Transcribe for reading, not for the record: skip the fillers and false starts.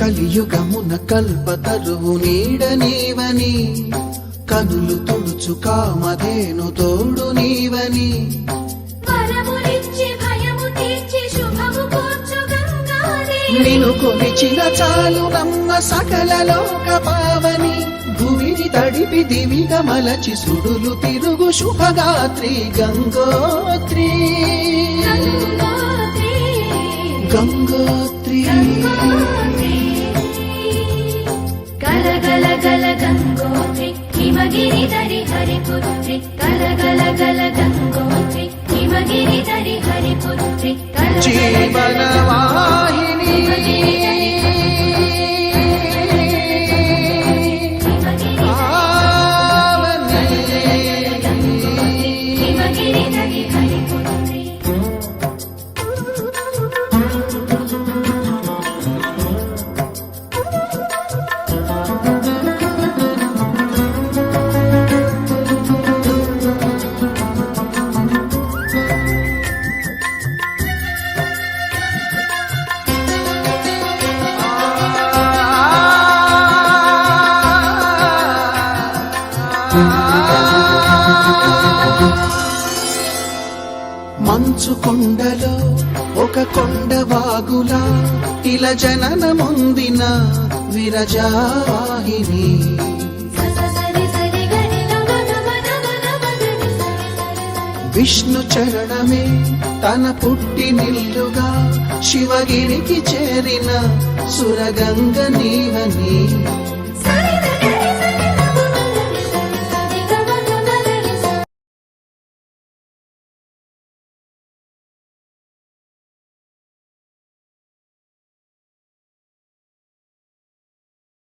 కలియుగమున కల్పతరువు నీడ నీవని, కనులు తుడుచు కామధేను తోడు నీవని, నిను కొలిచిన చాలు నమ్మ సకల లోక పావని, భూమిని తడిపి దివిగా మలచి సుడులు తిరుగు శుభగాత్రి గంగోత్రి గంగోత్రి గల గల గల గంగోత్రి హిమగిరి ధరి హరిపుత్రి గల గల గల గంగోత్రి హిమగిరి ధరి హరిపుత్రి జీవన వాహిని హిమగిరి ధరి హరిపుత్రి మంచు కొండలో ఒక కొండ వాగులా ఇలా జననముందిన విరజావాహిని, విష్ణు చరణమే తన పుట్టినిల్లుగా శివగిరికి చేరిన సురగంగ నీవని,